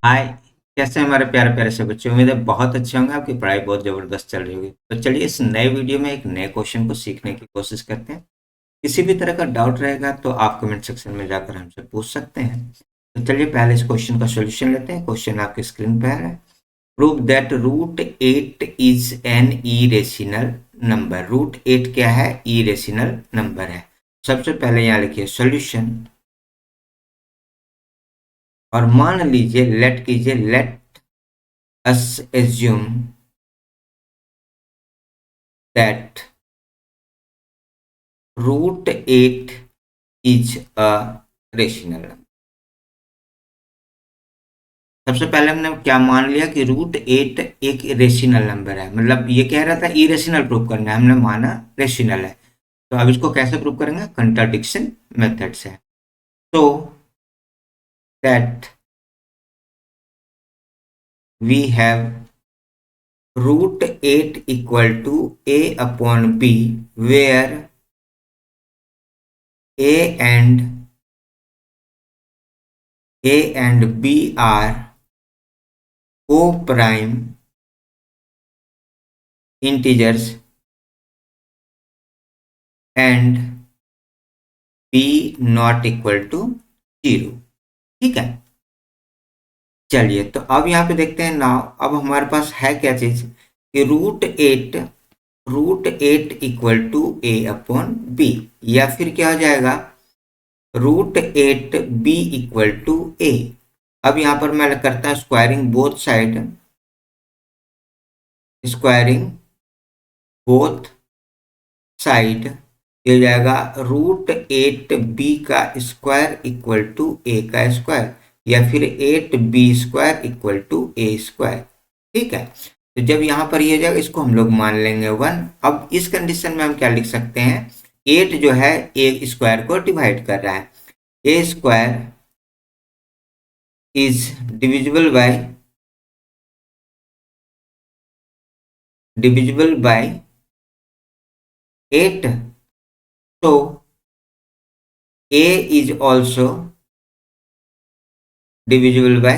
हाय। कैसे हैं हमारे प्यारे प्यारे से बच्चे? उम्मीद है बहुत अच्छे होंगे, आपकी पढ़ाई बहुत ज़बरदस्त चल रही होगी। तो चलिए इस नए वीडियो में एक नए क्वेश्चन को सीखने की कोशिश करते हैं। किसी भी तरह का डाउट रहेगा तो आप कमेंट सेक्शन में जाकर हमसे पूछ सकते हैं। तो चलिए पहले इस क्वेश्चन का सॉल्यूशन लेते हैं। क्वेश्चन आपके स्क्रीन पर है। Prove that root eight is an irrational number. Root eight क्या है? इरेशनल नंबर है। सबसे पहले यहाँ लिखिए सॉल्यूशन, और मान लीजिए, लेट कीजिए, let us assume that root 8 is a rational number। सबसे पहले हमने क्या मान लिया कि रूट एट एक रेशनल नंबर है, मतलब ये कह रहा था इरेशनल प्रूव करना है, हमने माना रेशनल है। तो अब इसको कैसे प्रूव करेंगे? कंट्राडिक्शन मेथड से। तो that we have root eight equal to a upon b, where a and b are coprime integers and b not equal to 0। ठीक है, चलिए तो अब यहाँ पे देखते हैं नाउ। अब हमारे पास है क्या चीज कि root eight equal to a upon b, या फिर क्या हो जाएगा root eight b equal to a. अब यहाँ पर मैं करता हूँ squaring both side, squaring both side, ये हो जाएगा रूट एट बी का स्क्वायर इक्वल टू ए का स्क्वायर, या फिर eight b square equal to a square. ठीक है, तो जब यहाँ पर ये हो जाएगा इसको हम लोग मान लेंगे वन। अब इस कंडीशन में हम क्या लिख सकते हैं? एट जो है ए स्क्वायर को डिवाइड कर रहा है। A square is divisible by eight, so a is also divisible by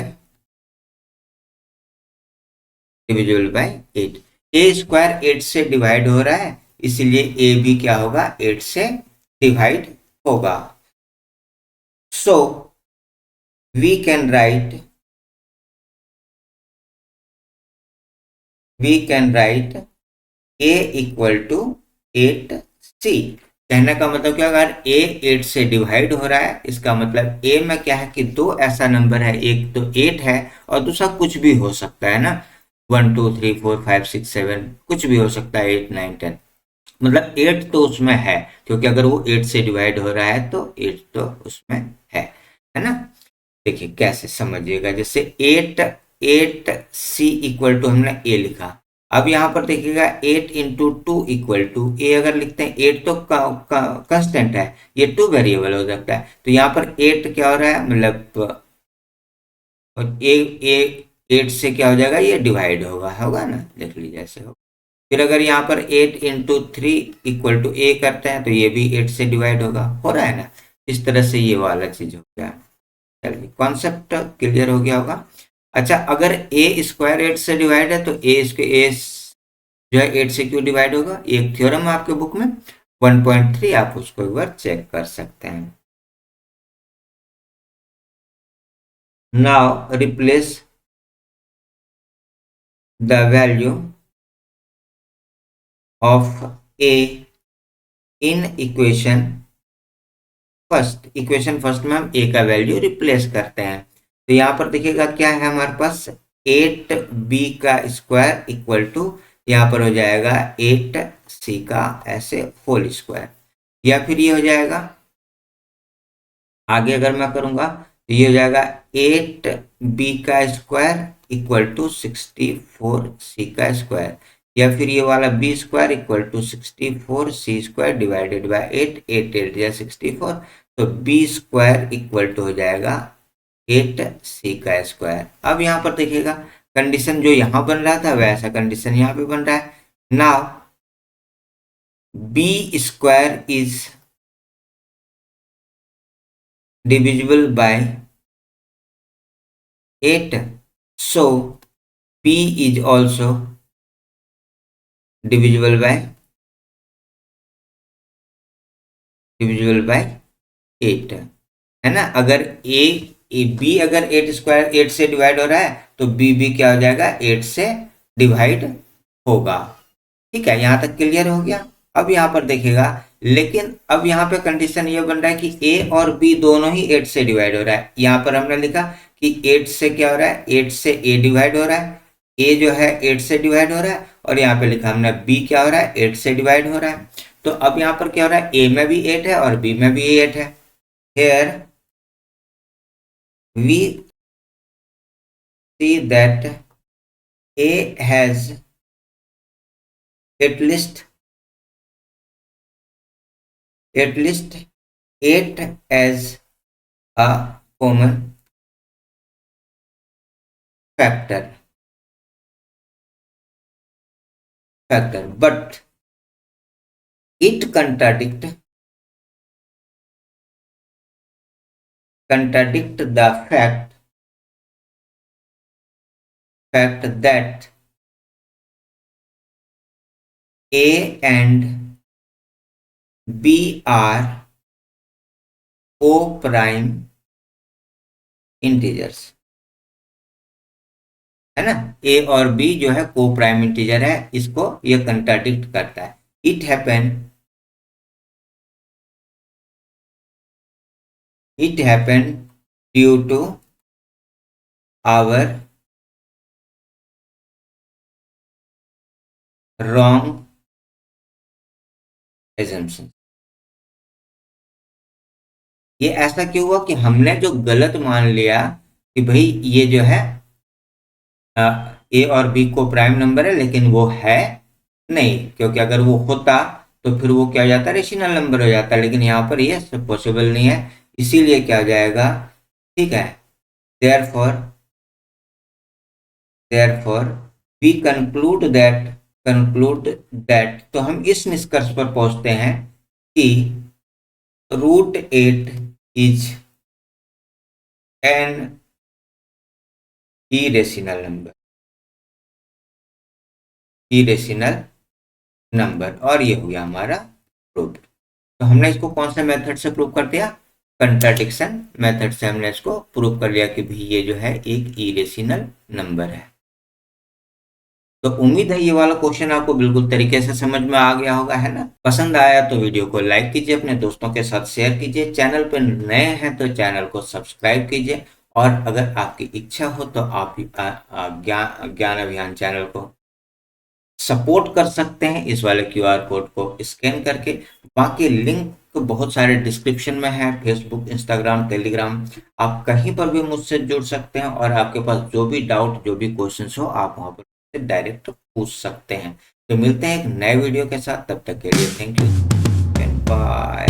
8। A square 8 से डिवाइड हो रहा है, इसलिए ए भी क्या होगा? 8 से डिवाइड होगा। So we can write a equal to 8c। कहने का मतलब क्या? अगर ए 8 से डिवाइड हो रहा है, इसका मतलब ए में क्या है कि दो ऐसा नंबर है, एक तो 8 है और दूसरा कुछ भी हो सकता है ना, 1 2 3 4 5 6 7 कुछ भी हो सकता है, 8 9 10। मतलब 8 तो उसमें है, क्योंकि अगर वो 8 से डिवाइड हो रहा है तो 8 तो उसमें है ना। देखिए कैसे समझिएगा, जैसे 8 इक्वल टू हमने ए लिखा। अब यहाँ पर देखिएगा 8 इंटू टू इक्वल टू ए, अगर लिखते हैं 8 तो कांस्टेंट है, ये टू वेरिएबल हो सकता है, तो यहाँ पर 8 क्या हो रहा है, मतलब ए ए 8 से क्या हो जाएगा? ये डिवाइड होगा ना, देख लीजिए ऐसे होगा। फिर अगर यहाँ पर 8 इंटू थ्री इक्वल टू ए करते हैं तो ये भी 8 से डिवाइड होगा, हो रहा है ना। इस तरह से ये वाला चीज हो गया। चलिए कॉन्सेप्ट क्लियर हो गया होगा। अच्छा, अगर ए स्क्वायर 8 से डिवाइड है तो ए जो है 8 से क्यों डिवाइड होगा? एक थ्योरम है आपके बुक में 1.3, आप उसको एक बार चेक कर सकते हैं। Now replace the value of A in equation first में हम ए का वैल्यू रिप्लेस करते हैं। तो यहाँ पर देखिएगा क्या है हमारे पास, 8b का स्क्वायर इक्वल टू, यहाँ पर हो जाएगा 8c का ऐसे होल स्क्वायर, या फिर ये हो जाएगा, आगे अगर मैं करूंगा तो ये हो जाएगा 8b का स्क्वायर इक्वल टू 64c का स्क्वायर, या फिर ये वाला b square equal to 64c square divided by 8, 8 8 या 64, तो बी स्क्वायर इक्वल टू हो जाएगा 8c का स्क्वायर। अब यहाँ पर देखिएगा कंडीशन जो यहाँ बन रहा था वैसा कंडीशन यहाँ पे बन रहा है। Now b square is divisible by 8, so b is also divisible by 8, है ना। अगर बी अगर 8 से डिवाइड हो रहा है तो बी भी क्या हो जाएगा, 8 से डिवाइड होगा। ठीक है, यहां तक क्लियर हो गया। अब यहां पर देखिएगा, लेकिन अब यहां पे कंडीशन ये बन रहा है कि ए और बी दोनों ही 8 से डिवाइड हो रहा है। यहां पर हमने लिखा कि 8 से क्या हो रहा है, 8 से ए डिवाइड हो रहा है, ए जो है 8 से डिवाइड हो रहा है, और यहाँ पे लिखा हमने बी क्या हो रहा है, 8 से डिवाइड हो रहा है। तो अब यहाँ पर क्या हो रहा है, ए में भी 8 है और बी में भी 8 है। Here we see that a has at least 8 as a common factor, but it contradict the fact that a and b are co-prime integers, है ना। ए और बी जो है को प्राइम इंटीजर है, इसको ये कंट्राडिक्ट करता है। It happen due to our wrong assumption। ये ऐसा क्यों हुआ कि हमने जो गलत मान लिया कि भाई ये जो है ए और बी को प्राइम नंबर है, लेकिन वो है नहीं, क्योंकि अगर वो होता तो फिर वो क्या हो जाता, रेशनल नंबर हो जाता, लेकिन यहाँ पर ये पॉसिबल नहीं है, इसीलिए क्या हो जाएगा। ठीक है, देयरफॉर वी कंक्लूड दैट, तो हम इस निष्कर्ष पर पहुंचते हैं कि √8 इज एन irrational नंबर, और ये हुआ हमारा प्रूफ। तो हमने इसको कौन से मेथड से प्रूव कर दिया, कंट्राडिक्शन मेथड से हमने इसको प्रूव कर लिया कि भाई ये जो है एक इरेशनल नंबर है। तो उम्मीद है ये वाला क्वेश्चन आपको बिल्कुल तरीके से समझ में आ गया होगा, है ना। पसंद आया तो वीडियो को लाइक कीजिए, अपने दोस्तों के साथ शेयर कीजिए, चैनल पर नए हैं तो चैनल को सब्सक्राइब कीजिए, और अगर आपकी इच्छा हो तो आप ज्ञान अभियान चैनल को सपोर्ट कर सकते हैं इस वाले QR कोड को स्कैन करके। बाकी लिंक तो बहुत सारे डिस्क्रिप्शन में है, फेसबुक, इंस्टाग्राम, टेलीग्राम, आप कहीं पर भी मुझसे जुड़ सकते हैं, और आपके पास जो भी डाउट, जो भी क्वेश्चंस हो, आप वहां पर डायरेक्ट पूछ सकते हैं। तो मिलते हैं एक नए वीडियो के साथ, तब तक के लिए थैंक यू, बाय।